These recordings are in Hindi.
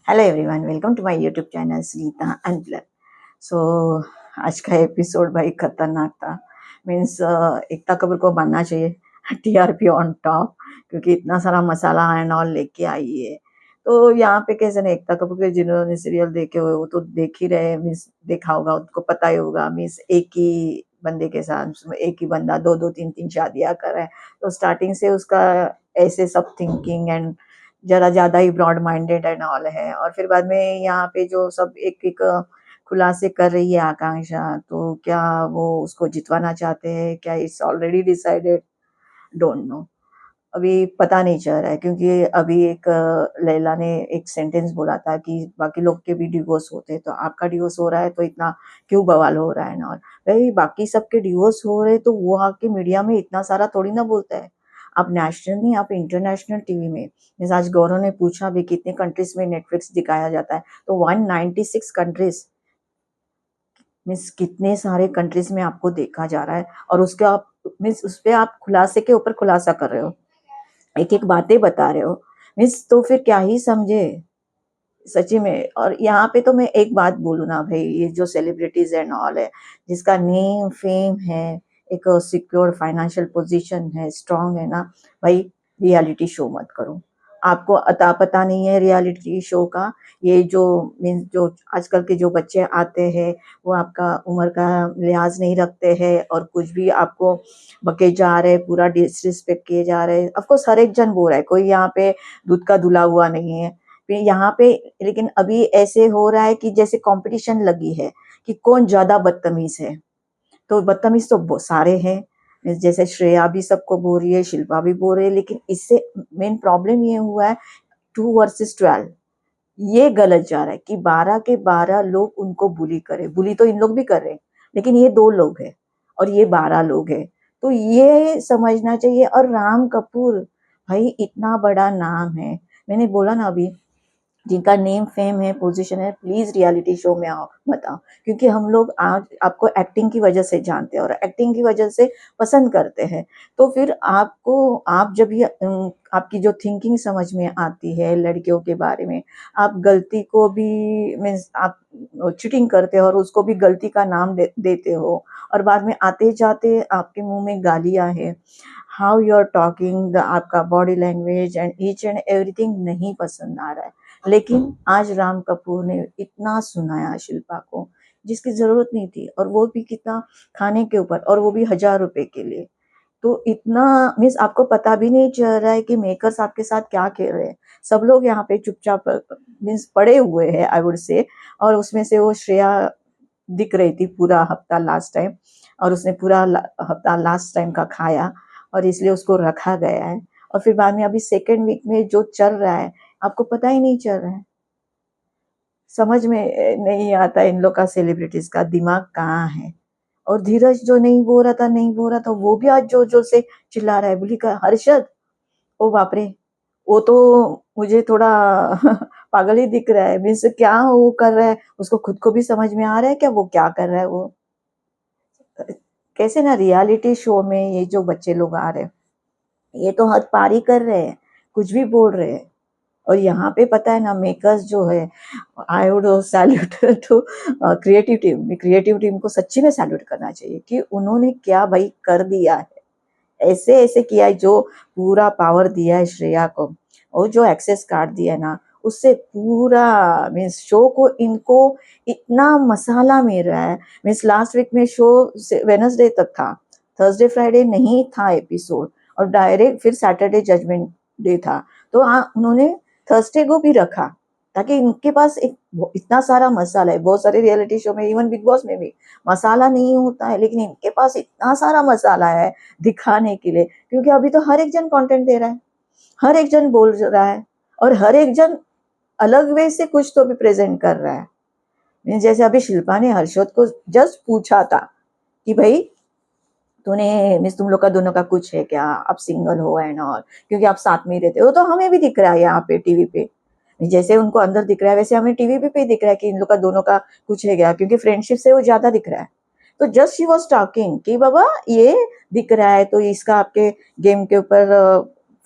Hello everyone, welcome to my YouTube channel Sunita unplug. So आज का एपिसोड भाई खतरनाक था। मीन्स एकता कपूर को बनना चाहिए टीआरपी ऑन टॉप, क्योंकि इतना सारा मसाला एंड ऑल लेके आई है। तो यहाँ पे कैसे ना, एकता कपूर के जिन्होंने सीरियल देखे हुए वो तो देख ही रहे, मीन्स देखा होगा, उनको पता ही होगा। मीन्स एक ही बंदे के साथ एक ही बंदा दो दो तीन तीन शादियां कर रहा है, तो स्टार्टिंग से उसका ऐसे सब थिंकिंग एंड जरा ज्यादा ही ब्रॉड माइंडेड एंड ऑल है। और फिर बाद में यहाँ पे जो सब एक एक खुलासे कर रही है आकांक्षा, तो क्या वो उसको जितवाना चाहते हैं, क्या it's already decided, don't know. अभी पता नहीं चल रहा है, क्योंकि अभी एक लैला ने एक सेंटेंस बोला था कि बाकी लोग के भी डिवोर्स होते हैं, तो आपका डिवोर्स हो रहा है तो इतना क्यों बवाल हो रहा है ना। और भाई बाकी सबके डिवोर्स हो रहे तो वो आके मीडिया में इतना सारा थोड़ी ना बोलता है। आप नेशनल नहीं, आप इंटरनेशनल टीवी में, जैसे आज गौरव ने पूछा भी कितने कंट्रीज में नेटफ्लिक्स दिखाया जाता है, तो 196 कंट्रीज, मीन्स कितने सारे कंट्रीज में आपको देखा जा रहा है। और उसके आप मीन्स उस पे आप खुलासे के ऊपर खुलासा कर रहे हो, एक एक बातें बता रहे हो, मीन्स तो फिर क्या ही समझे सच्ची में। और यहाँ पे तो मैं एक बात बोलूँ ना भाई, ये जो सेलिब्रिटीज एंड ऑल है, जिसका नेम फेम है, एक सिक्योर फाइनेंशियल पोजीशन है, स्ट्रांग है ना भाई, रियलिटी शो मत करो। आपको अता पता नहीं है रियलिटी शो का। ये जो मीन्स जो आजकल के जो बच्चे आते हैं, वो आपका उम्र का लिहाज नहीं रखते हैं, और कुछ भी आपको बके जा रहे हैं, पूरा डिसरिस्पेक्ट किए जा रहे हैं। ऑफकोर्स हर एक जन बोल रहा है, कोई यहाँ पे दूध का धुला हुआ नहीं है फिर यहाँ पे। लेकिन अभी ऐसे हो रहा है कि जैसे कंपटीशन लगी है कि कौन ज्यादा बदतमीज है। तो बदतमीज तो सारे हैं, जैसे श्रेया भी सबको बोल रही है, शिल्पा भी बोल रही है, लेकिन इससे मेन प्रॉब्लम ये हुआ है 2 वर्सेस 12। ये गलत जा रहा है कि 12 के 12 लोग उनको बुली करे। बुली तो इन लोग भी कर रहे हैं, लेकिन ये 2 लोग हैं और ये 12 लोग हैं। तो ये समझना चाहिए। और राम कपूर भाई इतना बड़ा नाम है, मैंने बोला ना अभी, जिनका नेम फेम है, पोजीशन है, प्लीज रियलिटी शो में आओ, मत आओ। क्योंकि हम लोग आज आपको एक्टिंग की वजह से जानते हैं और एक्टिंग की वजह से पसंद करते हैं। तो फिर आपको, आप जब ये आपकी जो थिंकिंग समझ में आती है लड़कियों के बारे में, आप गलती को भी मीन्स आप चीटिंग करते हो और उसको भी गलती का नाम देते हो, और बाद में आते जाते आपके मुंह में गालियां हैं। हाउ यू आर टॉकिंग, आपका body language and each and everything नहीं पसंद आ रहा है। लेकिन आज राम कपूर ने इतना सुनाया शिल्पा को, जिसकी जरूरत नहीं थी, और वो भी कितना खाने के ऊपर, और वो भी 1000 रुपए के लिए। तो इतना मीन्स आपको पता भी नहीं चल रहा है कि मेकर्स आपके साथ क्या खेल रहे हैं। सब लोग यहाँ पे चुपचाप मीन्स पड़े हुए हैं, आई वुड से। और उसमें से वो श्रेया दिख रही थी पूरा हफ्ता लास्ट टाइम, और उसने पूरा हफ्ता लास्ट टाइम का खाया, और इसलिए उसको रखा गया है। और फिर बाद में अभी सेकेंड वीक में जो चल रहा है, आपको पता ही नहीं चल रहा है। समझ में नहीं आता इन लोग का, सेलिब्रिटीज का दिमाग कहाँ है। और धीरज जो नहीं बोल रहा था, नहीं बोल रहा था, वो भी आज जोर जोर से चिल्ला रहा है, बोली का हर्षद, ओ बाप रे, वो तो मुझे थोड़ा पागल ही दिख रहा है। मीन्स क्या वो कर रहा है, उसको खुद को भी समझ में आ रहा है क्या वो क्या कर रहा है वो। कैसे ना रियलिटी शो में ये जो बच्चे लोग आ रहे हैं, ये तो हद पारी कर रहे हैं, कुछ भी बोल रहे हैं। और यहाँ पे पता है ना, मेकर्स जो है, I would salute to creative team को सच्ची में सैल्यूट करना चाहिए कि उन्होंने क्या भाई कर दिया है। ऐसे ऐसे किया है, जो पूरा पावर दिया है श्रेया को, और जो एक्सेस कार्ड दिया है ना, उससे पूरा मीन्स शो को इनको इतना मसाला मिल रहा है। मीन्स लास्ट वीक में शो वेनसडे तक था, थर्सडे फ्राइडे नहीं था एपिसोड, और डायरेक्ट फिर सैटरडे जजमेंट डे था। तो उन्होंने थर्सडे को भी रखा, ताकि इनके पास एक इतना सारा मसाला है। बहुत सारे रियलिटी शो में, इवन बिग बॉस में भी मसाला नहीं होता है, लेकिन इनके पास इतना सारा मसाला है दिखाने के लिए। क्योंकि अभी तो हर एक जन कंटेंट दे रहा है, हर एक जन बोल रहा है, और हर एक जन अलग वे से कुछ तो भी प्रेजेंट कर रहा है। जैसे अभी शिल्पा ने हर्षद को जस्ट पूछा था कि भाई तूने मीन्स तुम लोग का दोनों का कुछ है क्या, आप सिंगल हो एंड ऑल, क्योंकि आप साथ में ही रहते हो। तो हमें भी दिख रहा है यहाँ पे टीवी पे, जैसे उनको अंदर दिख रहा है वैसे हमें टीवी पे दिख रहा है कि इन लोग का दोनों का कुछ है क्या, क्योंकि फ्रेंडशिप से वो ज्यादा दिख रहा है। तो जस्ट शी वॉज टॉकिंग कि बाबा ये दिख रहा है, तो इसका आपके गेम के ऊपर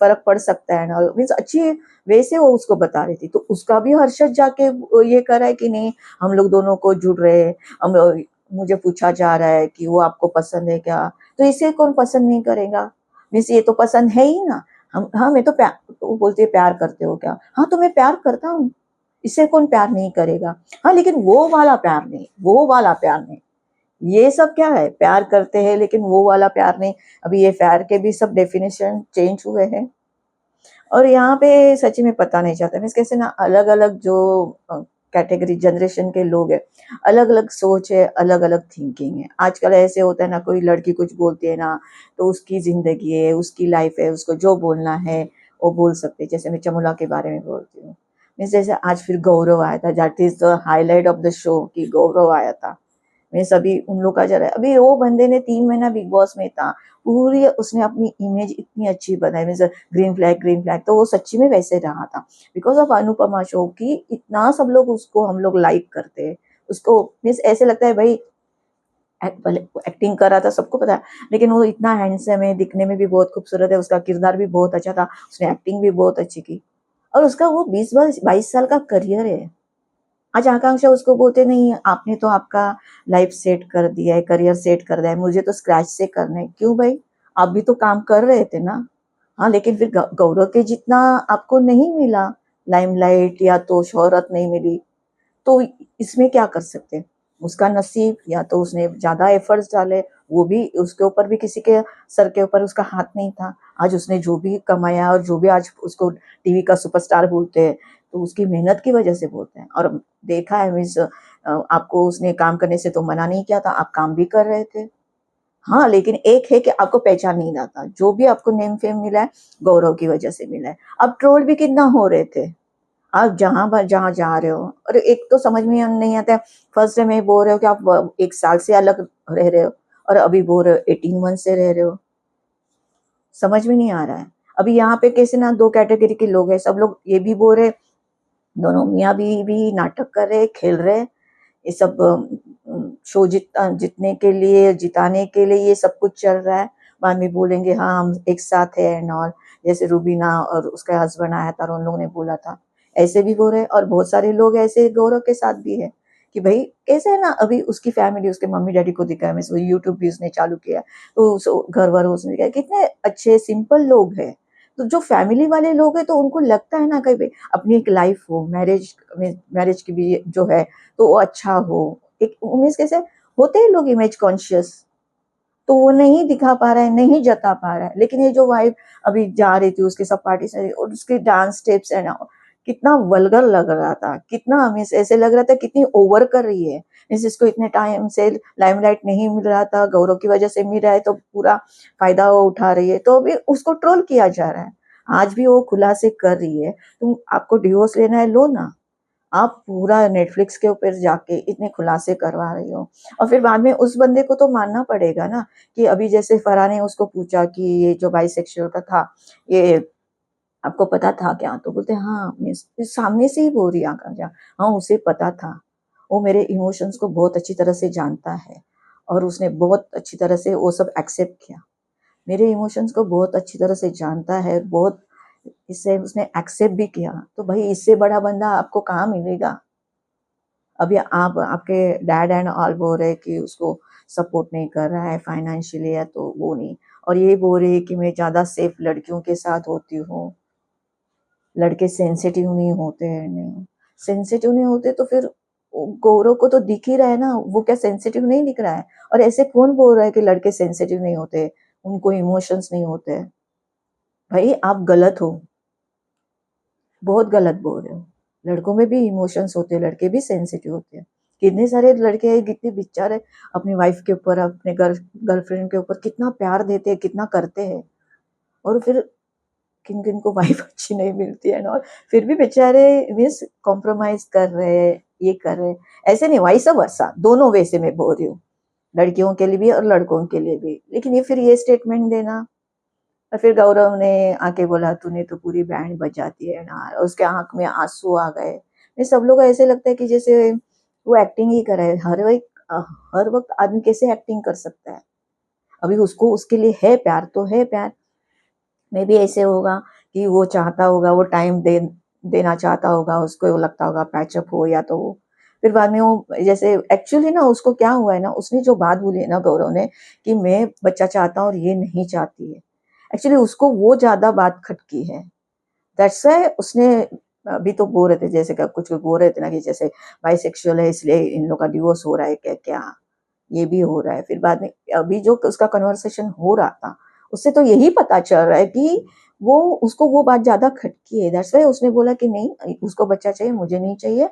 फर्क पड़ सकता है ना, मीन्स अच्छी वे से वो उसको बता रही थी। तो उसका भी हर्षद जाके ये कर रहा है कि नहीं हम लोग दोनों को जुड़ रहे हैं, हम मुझे पूछा जा रहा है कि वो आपको पसंद है क्या, तो इसे कौन पसंद नहीं करेगा, मीन्स ये तो पसंद है ही ना। हम हाँ मैं तो प्यार, तो वो बोलती है प्यार करते हो क्या, हाँ तो मैं प्यार करता हूँ, इससे कौन प्यार नहीं करेगा। हाँ लेकिन वो वाला प्यार नहीं, वो वाला प्यार नहीं। ये सब क्या है, प्यार करते हैं लेकिन वो वाला प्यार नहीं। अभी ये प्यार के भी सब डेफिनेशन चेंज हुए हैं। और यहाँ पे सच में पता नहीं चलता, मीन्स कैसे ना अलग अलग जो कैटेगरी जनरेशन के लोग हैं, अलग अलग सोच है, अलग अलग थिंकिंग है। आजकल ऐसे होता है ना, कोई लड़की कुछ बोलती है ना तो उसकी जिंदगी है, उसकी लाइफ है, उसको जो बोलना है वो बोल सकते हैं। जैसे मैं चमुला के बारे में बोलती हूँ, मीन्स जैसे आज फिर गौरव आया था, that is the highlight of the show कि गौरव आया था। मैं सभी उन लोग का जरा अभी वो बंदे ने 3 महीना बिग बॉस में था, पूरी उसने अपनी इमेज इतनी अच्छी बनाई, मीन्स ग्रीन फ्लैग तो वो सच्ची में वैसे रहा था बिकॉज ऑफ अनुपमा शो की। इतना सब लोग उसको हम लोग लाइक करते हैं उसको, मीन्स ऐसे लगता है भाई एक्टिंग कर रहा था सबको पता है, लेकिन वो इतना हैंडसम है, दिखने में भी बहुत खूबसूरत है, उसका किरदार भी बहुत अच्छा था, उसने एक्टिंग भी बहुत अच्छी की। और उसका वो 20-22 साल का करियर है। आज आकांक्षा उसको बोलते नहीं आपने तो आपका लाइफ सेट कर दिया है, करियर सेट कर दिया है, मुझे तो स्क्रैच से करना है। क्यों भाई, आप भी तो काम कर रहे थे ना। हाँ लेकिन फिर गौरव के जितना आपको नहीं मिला, लाइमलाइट या तो शोहरत नहीं मिली, तो इसमें क्या कर सकते। उसका नसीब, या तो उसने ज्यादा एफर्ट्स डाले, वो भी उसके ऊपर भी किसी के सर के ऊपर उसका हाथ नहीं था। आज उसने जो भी कमाया और जो भी आज उसको टीवी का सुपरस्टार बोलते हैं, तो उसकी मेहनत की वजह से बोलते हैं। और देखा है मीन्स आपको उसने काम करने से तो मना नहीं किया था, आप काम भी कर रहे थे। हाँ लेकिन एक है कि आपको पहचान नहीं आता, जो भी आपको नेम फेम मिला है गौरव की वजह से मिला है। अब ट्रोल भी कितना हो रहे थे, आप जहाँ जा रहे हो। और एक तो समझ में नहीं आता है, फर्स्ट टाइम ये बोल रहे हो कि आप 1 साल से अलग रह रहे हो, और अभी बोल रहे हो 18 मंथ से रह रहे हो, समझ में नहीं आ रहा है। अभी यहाँ पे कैसे ना 2 कैटेगरी के लोग हैं, सब लोग ये भी बोल रहे, दोनों मियाँ भी नाटक कर रहे, खेल रहे, ये सब शो जीतने के लिए, जिताने के लिए ये सब कुछ चल रहा है। बाद में बोलेंगे हाँ हम एक साथ है एंड ऑल, जैसे रूबीना और उसका हस्बैंड आया था और उन लोगों ने बोला था, ऐसे भी बोल रहे। और बहुत सारे लोग ऐसे गौरव के साथ भी है कि भाई कैसे है ना, अभी उसकी फैमिली उसके मम्मी डैडी को दिखा है, मैं यूट्यूब भी उसने चालू किया, तो घर वर उसने दिखाया, कितने अच्छे सिंपल लोग हैं। तो जो फैमिली वाले लोग हैं तो उनको लगता है ना कि भाई अपनी एक लाइफ हो, मैरिज की भी जो है तो वो अच्छा हो। एक उम्मीद कैसे होते हैं लोग इमेज कॉन्शियस, तो वो नहीं दिखा पा रहा है, नहीं जता पा रहा है। लेकिन ये जो वाइफ अभी जा रही थी उसके सब पार्टी से, और उसके डांस स्टेप्स है ना, कितना वल्गर लग रहा था, कितना हमें ऐसे लग रहा था कितनी ओवर कर रही है। मीन्स इसको इतने टाइम से लाइमलाइट नहीं मिल रहा था, गौरव की वजह से मिल रहा है तो पूरा फायदा वो उठा रही है, तो अभी उसको ट्रोल किया जा रहा है। आज भी वो खुला से कर रही है, तुम आपको डिवोर्स लेना है लो ना, आप पूरा नेटफ्लिक्स के ऊपर जाके इतने खुलासे करवा रही हो। और फिर बाद में उस बंदे को तो मानना पड़ेगा ना, कि अभी जैसे फरहान ने उसको पूछा कि ये जो बाइसेक्सुअल का था, ये आपको पता था क्या, तो बोलते हाँ, मैं सामने से ही बोल रही आकांक्षा, हाँ उसे पता था, वो मेरे इमोशंस को बहुत अच्छी तरह से जानता है, और उसने बहुत अच्छी तरह से वो सब एक्सेप्ट किया, मेरे इमोशंस को बहुत अच्छी तरह से जानता है, बहुत इससे उसने एक्सेप्ट भी किया। तो भाई इससे बड़ा बंदा आपको कहाँ मिलेगा। अभी आप आपके डैड एंड ऑल बोल रहे कि उसको सपोर्ट नहीं कर रहा है फाइनेंशियली, या तो वो नहीं, और ये बोल रही है कि मैं ज्यादा सेफ लड़कियों के साथ होती हूँ, लड़के सेंसिटिव नहीं होते हैं। नहीं सेंसिटिव नहीं होते तो फिर गौरव को तो दिख ही रहा है ना, वो क्या सेंसिटिव नहीं दिख रहा है। और ऐसे कौन बोल रहा है कि लड़के सेंसिटिव नहीं होते, उनको इमोशंस नहीं होते। भाई आप गलत हो, बहुत गलत बोल रहे हो। लड़कों में भी इमोशंस होते हैं, लड़के भी सेंसिटिव होते हैं। कितने सारे लड़के हैं, कितने बेचारे अपनी वाइफ के ऊपर, अपने गर्लफ्रेंड के ऊपर कितना प्यार देते हैं, कितना करते हैं, और फिर किन किन को वाइफ अच्छी नहीं मिलती है ना, और फिर भी बेचारे मीन्स कॉम्प्रोमाइज कर रहे हैं, ये कर रहे हैं। ऐसे नहीं, वाइस वर्सा, दोनों वैसे मैं बोल रही हूँ, लड़कियों के लिए भी और लड़कों के लिए भी। लेकिन ये फिर ये स्टेटमेंट देना, और फिर गौरव ने आके बोला तूने तो पूरी बैंड बजा दी है ना, और उसके आंख में आंसू आ गए। ये सब लोग ऐसे लगता है कि जैसे वो एक्टिंग ही कर रहा है। हर वक्त आदमी कैसे एक्टिंग कर सकता है। अभी उसको उसके लिए है प्यार तो है प्यार, मे भी ऐसे होगा कि वो चाहता होगा, वो टाइम देना चाहता होगा, उसको लगता होगा पैचअप हो, या तो वो फिर बाद में वो जैसे एक्चुअली ना उसको क्या हुआ है ना, उसने जो बात बोली है ना गौरव ने कि मैं बच्चा चाहता हूँ और ये नहीं चाहती है, एक्चुअली उसको वो ज्यादा बात खटकी है। दैट्स व्हाई उसने अभी तो बोल रहे थे, जैसे कि कुछ बोल रहे थे ना कि जैसे बाइसेक्सुअल है इसलिए इन लोग का डिवोर्स हो रहा है, क्या क्या ये भी हो रहा है। फिर बाद में अभी जो उसका कन्वर्सेशन हो रहा था उससे तो यही पता चल रहा है कि वो उसको वो बात ज्यादा खटकी है, दैट्स व्हाई उसने बोला कि नहीं उसको बच्चा चाहिए, मुझे नहीं चाहिए,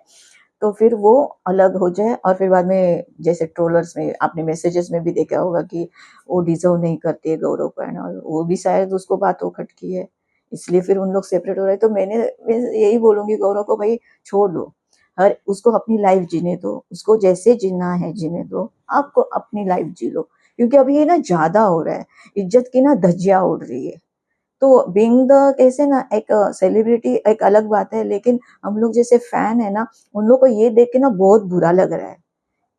तो फिर वो अलग हो जाए। और फिर बाद में जैसे ट्रोलर्स में आपने मैसेजेस में भी देखा होगा कि वो डिजर्व नहीं करती है गौरव को एंड ऑल, वो भी शायद उसको बात वो खटकी है, इसलिए फिर उन लोग सेपरेट हो रहे हैं। तो मैं यही बोलूंगी गौरव को, भाई छोड़ दो, हर उसको अपनी लाइफ जीने दो, उसको जैसे जीना है जीने दो, आपको अपनी लाइफ जी लो, क्योंकि अभी ये ना ज्यादा हो रहा है, इज्जत की ना धज्जियां उड़ रही है। तो बीइंग द कैसे ना एक सेलिब्रिटी एक अलग बात है, लेकिन हम लोग जैसे फैन है ना, उन लोग को ये देख के ना बहुत बुरा लग रहा है।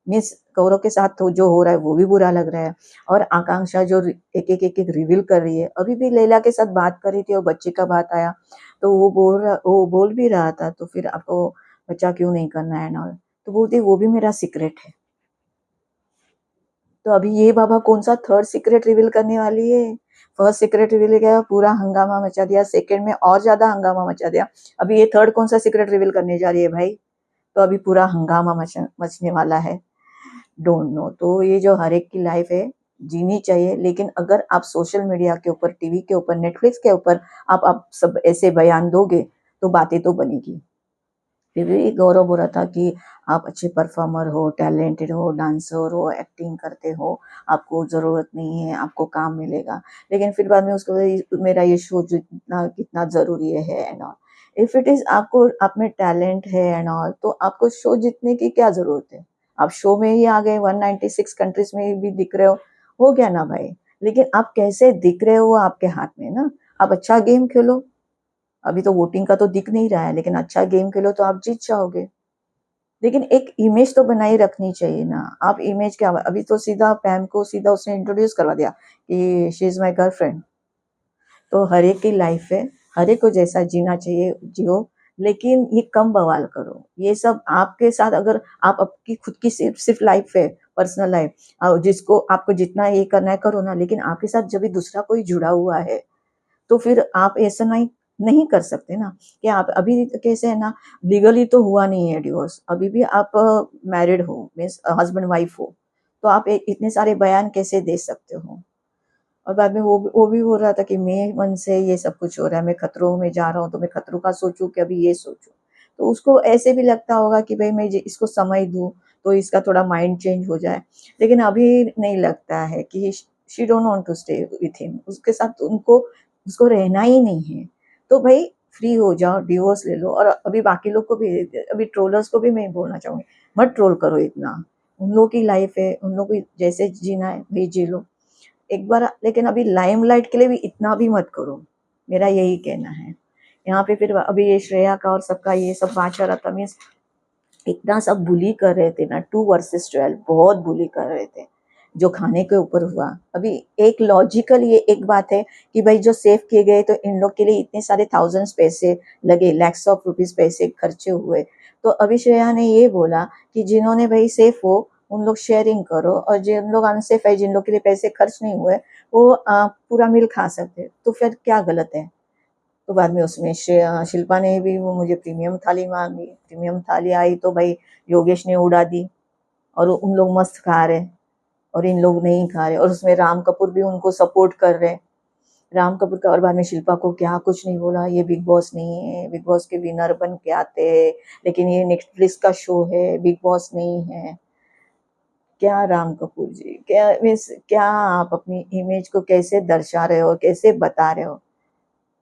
मीन्स गौरव के साथ तो जो हो रहा है वो भी बुरा लग रहा है, और आकांक्षा जो एक एक रिवील कर रही है, अभी भी लैला के साथ बात कर रही थी और बच्चे का बात आया तो वो बोल भी रहा था, तो फिर आपको बच्चा क्यों नहीं करना है ना, तो बोलती वो भी मेरा सीक्रेट है। तो अभी ये बाबा कौन सा थर्ड सीक्रेट रिवील करने वाली है? फर्स्ट सीक्रेट रिवील किया, पूरा हंगामा मचा दिया, सेकंड में और ज्यादा हंगामा मचा दिया, अभी ये थर्ड कौन सा सीक्रेट रिवील करने जा रही है भाई? तो अभी पूरा हंगामा मचने वाला है, डोंट नो। तो ये जो हर एक की लाइफ है जीनी चाहिए, लेकिन अगर आप सोशल मीडिया के ऊपर, टीवी के ऊपर, नेटफ्लिक्स के ऊपर आप सब ऐसे बयान दोगे तो बातें तो बनेगी। फिर भी गौरव बोल रहा था कि आप अच्छे परफॉर्मर हो, टैलेंटेड हो, डांसर हो, एक्टिंग करते हो, आपको ज़रूरत नहीं है, आपको काम मिलेगा। लेकिन फिर बाद में उसको मेरा ये शो जितना कितना ज़रूरी है and all. If it is आपको आप में टैलेंट है एंड ऑल, तो आपको शो जीतने की क्या ज़रूरत है? आप शो में ही आ गए, 196 कंट्रीज में भी दिख रहे हो गया ना भाई। लेकिन आप कैसे दिख रहे हो वो आपके हाथ में ना। आप अच्छा गेम खेलो, अभी तो वोटिंग का तो दिख नहीं रहा है, लेकिन अच्छा गेम खेलो तो आप जीत जाओगे। लेकिन एक इमेज तो बनाई रखनी चाहिए ना। आप इमेज क्या, अभी तो सीधा पैम को सीधा उसने इंट्रोड्यूस करवा दिया कि शी इज माई गर्लफ्रेंड। तो हर एक की लाइफ है, हर एक को जैसा जीना चाहिए जियो, लेकिन ये कम बवाल करो। ये सब आपके साथ अगर आप आपकी खुद की सिर्फ सिर्फ लाइफ है, पर्सनल लाइफ, जिसको आपको जितना ये करना है करो ना, लेकिन आपके साथ जब भी दूसरा कोई जुड़ा हुआ है तो फिर आप ऐसा नहीं नहीं कर सकते ना कि आप अभी कैसे है ना, लीगली तो हुआ नहीं है डिवोर्स, अभी भी आप मैरिड हो, मीन्स हस्बैंड वाइफ हो, तो आप इतने सारे बयान कैसे दे सकते हो? और बाद में वो भी बोल रहा था कि मेरे मन से ये सब कुछ हो रहा है, मैं खतरों में जा रहा हूँ, तो मैं खतरों का सोचूं कि अभी ये सोचूं। तो उसको ऐसे भी लगता होगा कि भाई मैं इसको समय दूं तो इसका थोड़ा माइंड चेंज हो जाए, लेकिन अभी नहीं लगता है कि she don't want to stay with him, उसके साथ उनको उसको रहना ही नहीं है। तो भाई फ्री हो जाओ, डिवोर्स ले लो। और अभी बाकी लोग को भी, अभी ट्रोलर्स को भी मैं बोलना चाहूंगी, मत ट्रोल करो इतना। उन लोगों की लाइफ है, उन लोग को जैसे जीना है भाई जी लो एक बार, लेकिन अभी लाइमलाइट के लिए भी इतना भी मत करो, मेरा यही कहना है। यहाँ पे फिर अभी ये श्रेया का और सबका ये सब बात चल रहा था, मीन्स इतना सब बुली कर रहे थे ना, 2 वर्सेस 12 बहुत बुली कर रहे थे जो खाने के ऊपर हुआ। अभी एक लॉजिकल ये एक बात है कि भाई जो सेव किए गए तो इन लोग के लिए इतने सारे थाउजेंड्स पैसे लगे, लैक्स ऑफ रुपीज पैसे खर्चे हुए। तो अभी श्रेया ने ये बोला कि जिन्होंने भाई सेफ हो उन लोग शेयरिंग करो, और जिन लोग अनसेफ है, जिन लोग के लिए पैसे खर्च नहीं हुए, वो पूरा मिल खा सकते, तो फिर क्या गलत है? तो बाद में उसमें शिल्पा ने भी वो मुझे प्रीमियम थाली मांगी, प्रीमियम थाली आई तो भाई योगेश ने उड़ा दी, और उन लोग मस्त खा रहे और इन लोग नहीं खा रहे, और उसमें राम कपूर भी उनको सपोर्ट कर रहे। राम कपूर का, और बाद में शिल्पा को क्या कुछ नहीं बोला, ये बिग बॉस नहीं है, बिग बॉस के विनर बन के आते हैं, लेकिन ये नेटफ्लिक्स का शो है, बिग बॉस नहीं है। क्या राम कपूर जी, क्या मीन्स क्या आप अपनी इमेज को कैसे दर्शा रहे हो, कैसे बता रहे हो?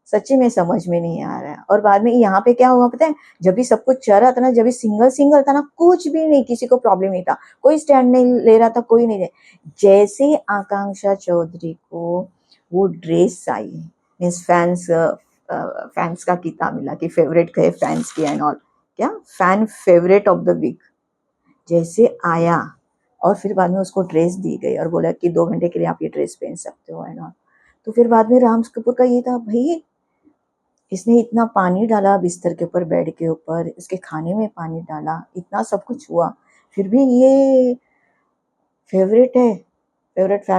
सच्ची में समझ में नहीं आ रहा है। और बाद में यहाँ पे क्या हुआ पता है, जब भी सब कुछ चल रहा था ना, जब भी सिंगल सिंगल था ना, कुछ भी नहीं, किसी को प्रॉब्लम नहीं था, कोई स्टैंड नहीं ले रहा था, कोई नहीं ले। जैसे आकांक्षा चौधरी को वो ड्रेस आई, मीन्स फैंस का किताब मिला कि फेवरेट कहे फैंस की एंड ऑल, क्या fan favourite of the week जैसे आया, और फिर बाद में उसको ड्रेस दी गई और बोला कि 2 घंटे के लिए आप ये ड्रेस पहन सकते हो एंड ऑल। तो फिर बाद में राम कपूर का ये था, भाई इसने इतना पानी डाला बिस्तर के ऊपर, बेड के ऊपर, इसके खाने में पानी डाला, इतना सब कुछ हुआ, फिर भी ये फेवरेट है, favourite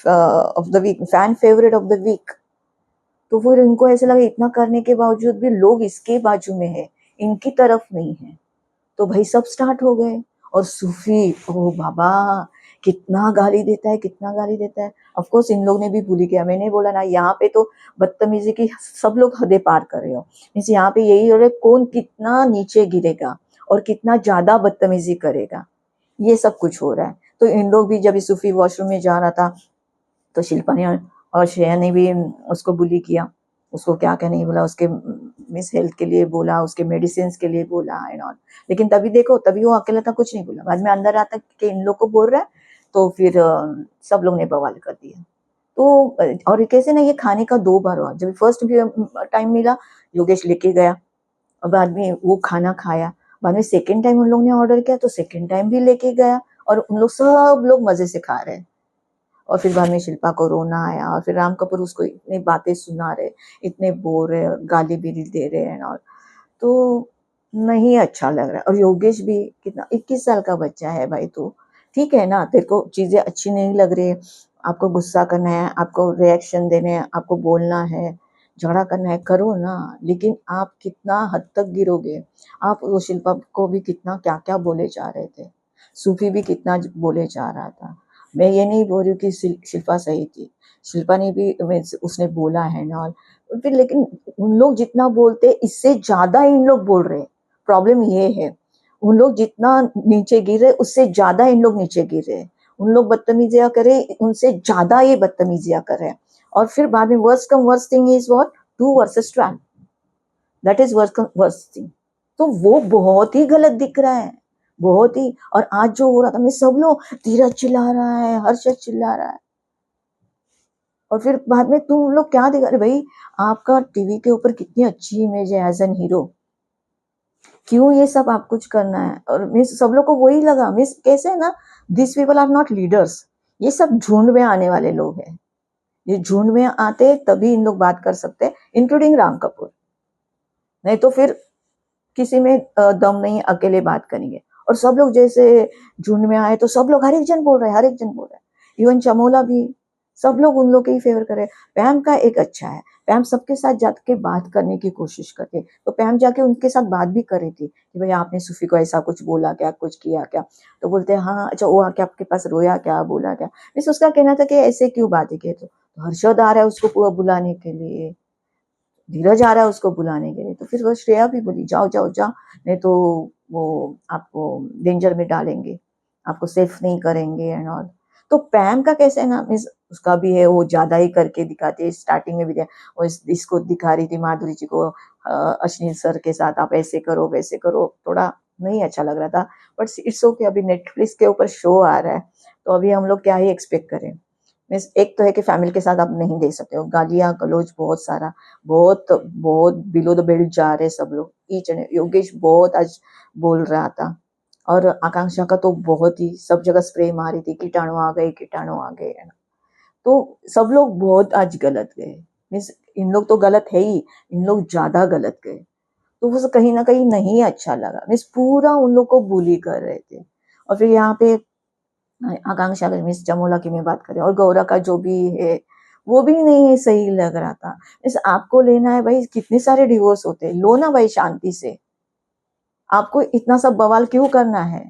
of the week, fan favourite of the week. तो फिर इनको ऐसे लगा इतना करने के बावजूद भी लोग इसके बाजू में है, इनकी तरफ नहीं है, तो भाई सब स्टार्ट हो गए। और सूफी, ओ बाबा, कितना गाली देता है, कितना गाली देता है। ऑफ कोर्स इन लोग ने भी bully किया, मैंने बोला ना यहाँ पे तो बदतमीजी की सब लोग हदें पार कर रहे हो। मीन्स यहाँ पे यही हो रहा है कौन कितना नीचे गिरेगा और कितना ज्यादा बदतमीजी करेगा, ये सब कुछ हो रहा है। तो इन लोग भी जब सूफी वॉशरूम में जा रहा था तो शिल्पा ने और श्रेया ने भी उसको बुली किया, उसको क्या क्या नहीं बोला, उसके मिस हेल्थ के लिए बोला, उसके मेडिसिन के लिए बोला एंड ऑल। लेकिन तभी देखो, तभी वो अकेला था, कुछ नहीं बोला। बाद में अंदर आता कि इन लोग को बोल रहा है, तो फिर सब लोग ने बवाल कर दिया। तो और कैसे ना, ये खाने का 2 बार हुआ। जब फर्स्ट टाइम मिला, योगेश लेके गया और बाद में वो खाना खाया। बाद में सेकेंड टाइम उन लोग ने ऑर्डर किया तो सेकेंड टाइम भी लेके गया, और उन लोग सब लोग मजे से खा रहे हैं। और फिर बाद में शिल्पा को रोना आया, और फिर राम कपूर उसको इतनी बातें सुना रहे, इतने बोल रहे, गाली भी दे रहे हैं, और तो नहीं अच्छा लग रहा है। और योगेश भी कितना, 21 साल का बच्चा है भाई, तो ठीक है ना, तेरे को चीजें अच्छी नहीं लग रही, आपको गुस्सा करना है, आपको रिएक्शन देने हैं, आपको बोलना है, झगड़ा करना है, करो ना। लेकिन आप कितना हद तक गिरोगे। आप वो शिल्पा को भी कितना क्या क्या बोले जा रहे थे, सूफी भी कितना बोले जा रहा था। मैं ये नहीं बोल रही हूँ कि शिल्पा सही थी, शिल्पा ने भी उसने बोला है ना, और फिर लेकिन उन लोग जितना बोलते इससे ज्यादा इन लोग बोल रहे। प्रॉब्लम ये है, उन लोग जितना नीचे गिर रहे उससे ज्यादा इन लोग नीचे गिर रहे। उन लोग बदतमीजियां करे, उनसे ज्यादा ये बदतमीजियां करे। और फिर बाद में worst come worst thing is what, 2 versus 12, that is worst thing. तो वो बहुत ही गलत दिख रहा है, बहुत ही। और आज जो हो रहा था, मैं सब लोग, धीरज चिल्ला रहा है, हर्षद चिल्ला रहा है, और फिर बाद में तुम लोग क्या दिखा रहे भाई, आपका टीवी के ऊपर कितनी अच्छी इमेज है एज एन हीरो, क्यों ये सब आप कुछ करना है। और मिस सब लोग को वही लगा, मिस कैसे है ना, this people are not leaders, ये सब झुंड में आने वाले लोग हैं, ये झुंड में आते तभी इन लोग बात कर सकते हैं, इंक्लूडिंग राम कपूर, नहीं तो फिर किसी में दम नहीं, अकेले बात करेंगे। और सब लोग जैसे झुंड में आए तो सब लोग, हर एक जन बोल रहा है, हर एक जन बोल रहा है, इवन चमोला भी, सब लोग उन लोग के ही फेवर करे। पैम का एक अच्छा है, पैम सबके साथ जाके बात करने की कोशिश करते, तो पैम जाके उनके साथ बात भी कर रही थी कि भाई आपने सूफी को ऐसा कुछ बोला क्या, कुछ किया क्या, तो बोलते हैं हाँ अच्छा, वो आके आपके पास रोया क्या, बोला क्या। मिस उसका कहना था कि ऐसे क्यों बातें किए, तो हर्षद आ रहा है उसको पूरा बुलाने के लिए, धीरज आ रहा है उसको बुलाने के लिए, तो फिर वो श्रेया भी बोली जाओ जाओ जाओ, नहीं तो वो आपको डेंजर में डालेंगे, आपको सेफ नहीं करेंगे एंड ऑल। तो पैम का कैसे है ना, मीन्स उसका भी है, वो ज्यादा ही करके दिखाती है, स्टार्टिंग में भी वो इसको दिखा रही थी माधुरी जी को, अश्विनी सर के साथ आप ऐसे करो वैसे करो, थोड़ा नहीं अच्छा लग रहा था। बट इट्स ओके, अभी नेटफ्लिक्स के ऊपर शो आ रहा है, तो अभी हम लोग क्या ही एक्सपेक्ट करें। मीन्स एक तो है कि फैमिली के साथ आप नहीं देख सकते हो, गालियां गलौज बहुत सारा, बहुत बहुत बिलो द बेल्ट जा रहे सब लोग, ईच एंड योगेश बहुत आज बोल रहा था। और आकांक्षा का तो बहुत ही सब जगह स्प्रे मारी थी, कीटाणु आ गए, कीटाणु आ गए, है ना। तो सब लोग बहुत आज गलत गए, मीन्स इन लोग तो गलत है ही, इन लोग ज्यादा गलत गए। तो वो कहीं ना कहीं नहीं अच्छा लगा, मीन्स पूरा उन लोग को बुली कर रहे थे। और फिर यहाँ पे आकांक्षा, अगर मिस चमोला की मैं बात करें, और गौरा का जो भी है, वो भी नहीं सही लग रहा था। इस आपको लेना है भाई, कितने सारे डिवोर्स होते हैं, लो ना भाई शांति से, आपको इतना सब बवाल क्यों करना है।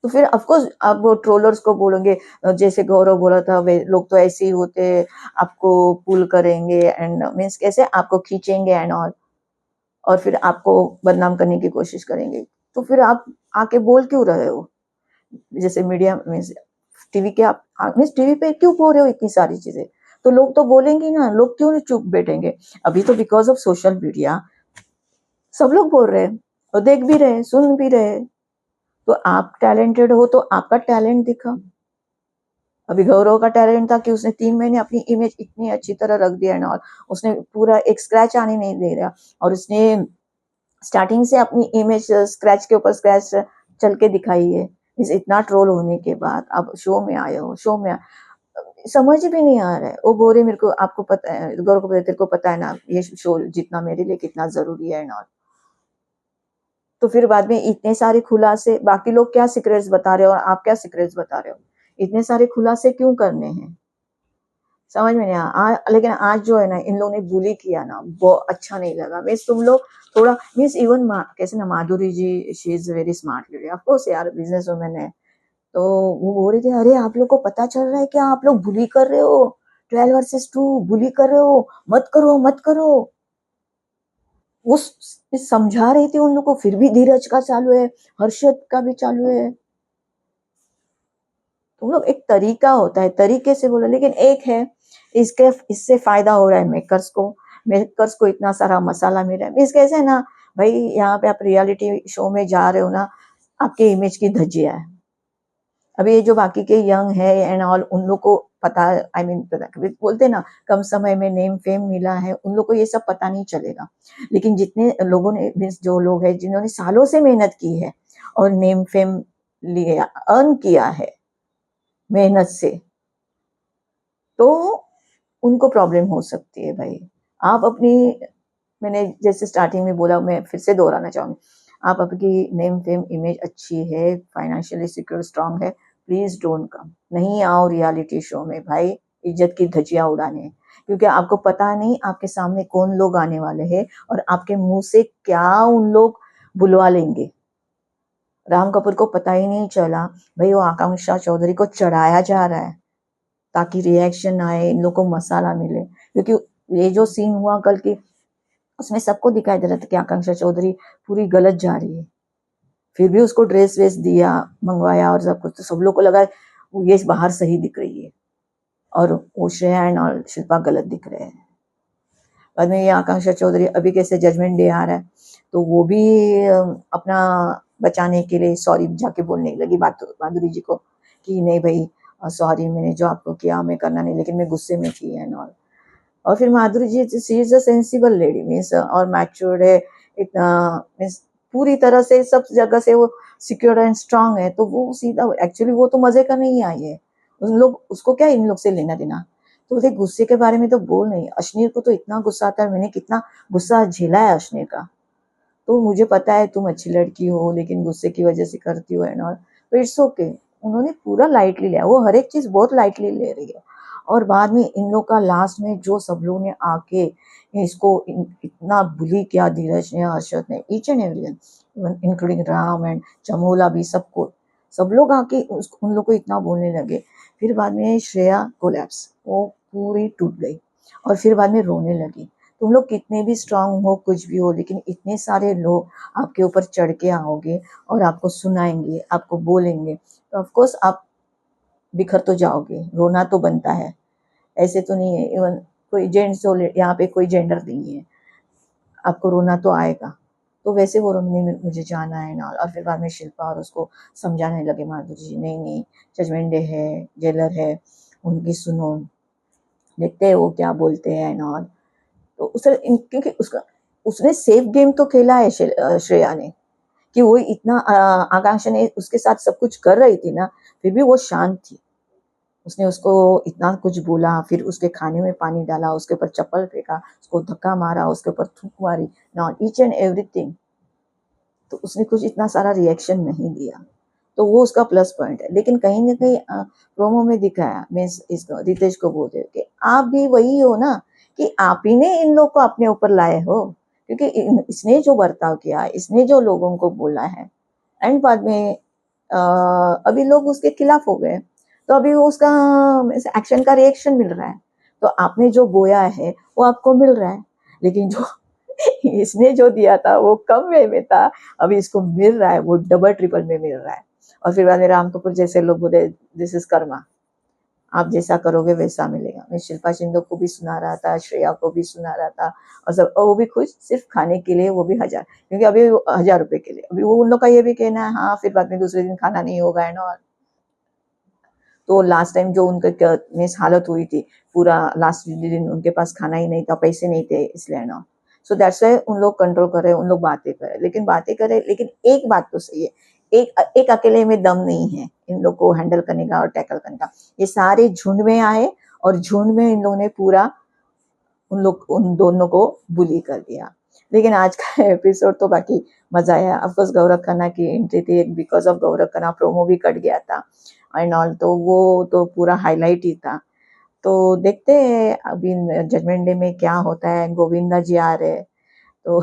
तो फिर ऑफकोर्स आप वो ट्रोलर्स को बोलेंगे, जैसे गौरव बोला था, वे लोग तो ऐसे ही होते, आपको पुल करेंगे एंड मीन्स कैसे आपको खींचेंगे एंड ऑल, और फिर आपको बदनाम करने की कोशिश करेंगे। तो फिर आप आके बोल क्यों रहे हो, जैसे मीडिया में टीवी के आप मीन्स टीवी पे क्यों बोल रहे हो इतनी सारी चीजें, तो लोग तो बोलेंगे ना, लोग क्यों नहीं चुप बैठेंगे। अभी तो बिकॉज ऑफ सोशल मीडिया सब लोग बोल रहे हैं, और देख भी रहे, सुन भी रहे। तो आप टैलेंटेड हो तो आपका टैलेंट दिखा। अभी गौरव का टैलेंट था कि उसने 3 महीने अपनी इमेज इतनी अच्छी तरह रख दिया ना, और उसने पूरा एक स्क्रैच आने नहीं दे रहा, और उसने स्टार्टिंग से अपनी इमेज स्क्रैच के ऊपर स्क्रैच चल के दिखाई है। इस इतना ट्रोल होने के बाद अब शो में आए हो, शो में समझ भी नहीं आ रहा है। वो बोल रहे मेरे को, आपको पता है, गौरव को पता है, तेरे को पता है ना ये शो जितना मेरे लिए कितना जरूरी है ना। तो फिर बाद में इतने सारे खुलासे, बाकी लोग क्या सीक्रेट्स बता रहे हो और आप क्या सीक्रेट्स बता रहे हो, इतने सारे खुलासे क्यों करने हैं, समझ में नहीं आया। लेकिन आज जो है ना इन लोगों ने बुली किया ना, वो अच्छा नहीं लगा। मीन्स तुम लोग थोड़ा, मीन्स इवन कैसे ना, Madhuri ji she is very smart lady, of course यार बिजनेस वुमेन है। तो वो बोल रहे थे अरे आप लोग को पता चल रहा है क्या, आप लोग बुली कर रहे हो, 12 वर्सेस 2 बुली कर रहे हो, मत करो मत करो। वो समझा रही थी उन लोग को, फिर भी धीरज का चालू है, हर्षद का भी चालू है। तुम लोग, एक तरीका होता है, तरीके से बोलो। लेकिन एक है, इससे फायदा हो रहा है मेकर्स को, मेकर्स को इतना सारा मसाला मिल रहा है। मीन्स कैसे है ना भाई, यहाँ पे आप रियलिटी शो में जा रहे हो ना, आपके इमेज की धज्जिया है। अभी ये जो बाकी के यंग है एंड ऑल, उन लोग को पता, आई मीन बोलते ना कम समय में नेम फेम मिला है, उन लोग को ये सब पता नहीं चलेगा। लेकिन जितने लोगों ने, मीन्स जो लोग हैं जिन्होंने सालों से मेहनत की है और नेम फेम लिया, अर्न किया है मेहनत से, तो उनको प्रॉब्लम हो सकती है भाई। आप अपनी, मैंने जैसे स्टार्टिंग में बोला, मैं फिर से दोहराना चाहूंगी, आप आपकी नेम फेम इमेज अच्छी है, फाइनेंशियली सिक्योर स्ट्रांग है, प्लीज डोंट कम, नहीं आओ रियलिटी शो में भाई, इज्जत की धज्जियां उड़ाने। क्योंकि आपको पता नहीं आपके सामने कौन लोग आने वाले हैं और आपके मुंह से क्या उन लोग बुलवा लेंगे। राम कपूर को पता ही नहीं चला भाई, वो आकांक्षा चौधरी को चढ़ाया जा रहा है ताकि रिएक्शन आए, इन लोग को मसाला मिले। क्योंकि ये जो सीन हुआ कल की, उसमें सबको दिखाई दे रहा था कि आकांक्षा चौधरी पूरी गलत जा रही है, फिर भी उसको ड्रेस वेस दिया, मंगवाया और सब कुछ, तो सब लोग को लगा ये बाहर सही दिख रही है और वो श्रेया एंड और शिल्पा गलत दिख रहे हैं। बाद में ये आकांक्षा चौधरी अभी कैसे जजमेंट डे आ रहा है, तो वो भी अपना बचाने के लिए सॉरी जाके बोलने लगी माधुरी जी को कि नहीं भाई सॉरी, मैंने जो आपको किया मैं करना नहीं, लेकिन मैं गुस्से में थी एंड ऑल। और फिर Madhuri ji she is a sensible lady, means और मैच्योर्ड है इतना, मीन्स पूरी तरह से सब जगह से वो सिक्योर एंड स्ट्रांग है। तो वो सीधा, एक्चुअली वो तो मजे का नहीं आई है, उन लोग उसको क्या इन लोग से लेना देना। तो उसे गुस्से के बारे में तो बोल नहीं, अश्नीर को तो इतना गुस्सा आता है, मैंने कितना गुस्सा झेला है अश्नीर का। तो मुझे पता है तुम अच्छी लड़की हो लेकिन गुस्से की वजह से करती हो एंड ऑल, तो इट्स ओके। उन्होंने पूरा लाइटली लिया, वो हर एक चीज बहुत लाइटली ले रही है। और बाद में इन लोग का लास्ट में जो सब लोग ने आके इसको इतना बुली किया, धीरज ने, हर्षद ने, each and everyone including Ram and Chamola भी, सबको, सब लोग आके उन लोग को इतना बोलने लगे। फिर बाद में श्रेया कोलैप्स, वो पूरी टूट गई और फिर बाद में रोने लगी। तुम लोग कितने भी स्ट्रांग हो, कुछ भी हो, लेकिन इतने सारे लोग आपके ऊपर चढ़ के आओगे और आपको सुनाएंगे, आपको बोलेंगे, तो ऑफकोर्स आप बिखर तो जाओगे, रोना तो बनता है। ऐसे तो नहीं है, इवन कोई जेंट्स हो, यहाँ पे कोई जेंडर नहीं है, आपको रोना तो आएगा। तो वैसे वो रोने में मुझे जाना है ना। और फिर बाद में शिल्पा और उसको समझाने लगे माधुरी जी, नहीं नहीं, जजमेंट डे है, जेलर है, उनकी सुनो, देखते हैं वो क्या बोलते हैं ना। तो उसे, क्योंकि उसका, उसने सेफ गेम तो खेला है श्रेया ने, कि वो इतना आकांक्षा ने उसके साथ सब कुछ कर रही थी ना, फिर भी वो शांत थी। उसने उसको इतना कुछ बोला, फिर उसके खाने में पानी डाला, उसके ऊपर चप्पल फेंका, उसको धक्का मारा, उसके ऊपर थूक मारी, नॉट ईच एंड एवरीथिंग। तो उसने कुछ इतना सारा रिएक्शन नहीं दिया, तो वो उसका प्लस पॉइंट है। लेकिन कहीं ना कहीं प्रोमो में दिखाया, मैं इसको रितेश को बोलते कि आप भी वही हो ना, कि आप ही ने इन लोग को अपने ऊपर लाए हो, क्योंकि इसने जो बर्ताव किया, इसने जो लोगों को बोला है, एंड बाद में अभी लोग उसके खिलाफ हो गए, तो अभी वो उसका एक्शन का रिएक्शन मिल रहा है। तो आपने जो बोया है वो आपको मिल रहा है, लेकिन जो इसने जो दिया था वो कम में था, अभी इसको मिल रहा है वो डबल ट्रिपल में मिल रहा है। और फिर बाद में राम कपूर जैसे लोग बोले दिस इज कर्मा, आप जैसा करोगे वैसा मिलेगा। मैं शिल्पा शिंदे को भी सुना रहा था, श्रेया को भी सुना रहा था, और सब, और वो भी खुश सिर्फ खाने के लिए, वो भी 1000, क्योंकि अभी 1000 रुपए के लिए। अभी वो उन लोग का ये भी कहना है हाँ फिर बाद में दूसरे दिन खाना नहीं होगा है ना। तो लास्ट टाइम जो उनका मीन्स हालत हुई थी, पूरा लास्ट दिन उनके पास खाना ही नहीं था, पैसे नहीं थे, इसलिए ना। सो दैट्स वाई उन लोग कंट्रोल कर रहे हैं, उन लोग बातें कर रहे हैं, लेकिन बातें कर रहे हैं, लेकिन एक बात तो सही है, एक एक अकेले में दम नहीं है इन लोग को हैंडल करने का और टैकल करने का। ये सारे झुंड में आए और झुंड में इन लोगों ने पूरा उन दोनों को बुली कर दिया। लेकिन आज का एपिसोड तो बाकी मजा आया। ऑफ कोर्स गौरव खन्ना की एंट्री थी, because of Gaurav Khanna promo भी कट गया था एंड ऑल, तो वो तो पूरा हाईलाइट ही था। तो देखते हैं अभी जजमेंट डे में क्या होता है। गोविंदा जी आ रहे हैं, तो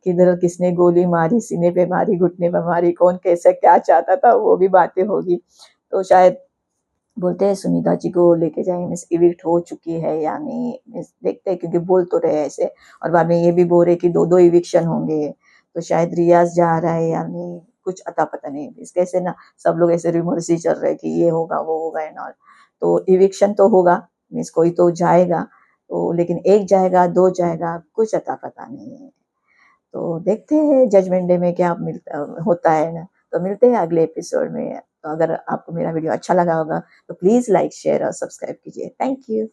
किधर किसने गोली मारी, सीने पे मारी, घुटने पे मारी, कौन कैसे क्या चाहता था, वो भी बातें होगी। तो शायद बोलते हैं सुनीता जी को लेके जाएंगे, मीन्स इविक्ट हो चुकी है या नहीं, मीन्स देखते हैं, क्योंकि बोल तो रहे ऐसे और बाद में ये भी बोल रहे कि दो दो इविक्शन होंगे, तो शायद रियाज जा रहा है या नहीं, कुछ अता पता नहीं। इस कैसे ना सब लोग ऐसे रिमर्स ही चल रहे कि ये होगा वो होगा एंड ऑल। तो इविक्शन तो होगा, मीन्स कोई तो जाएगा, तो लेकिन एक जाएगा दो जाएगा कुछ अता पता नहीं है। तो देखते हैं जजमेंट डे में क्या मिलता होता है ना। तो मिलते हैं अगले एपिसोड में। तो अगर आपको मेरा वीडियो अच्छा लगा होगा तो प्लीज लाइक शेयर और सब्सक्राइब कीजिए। Thank you.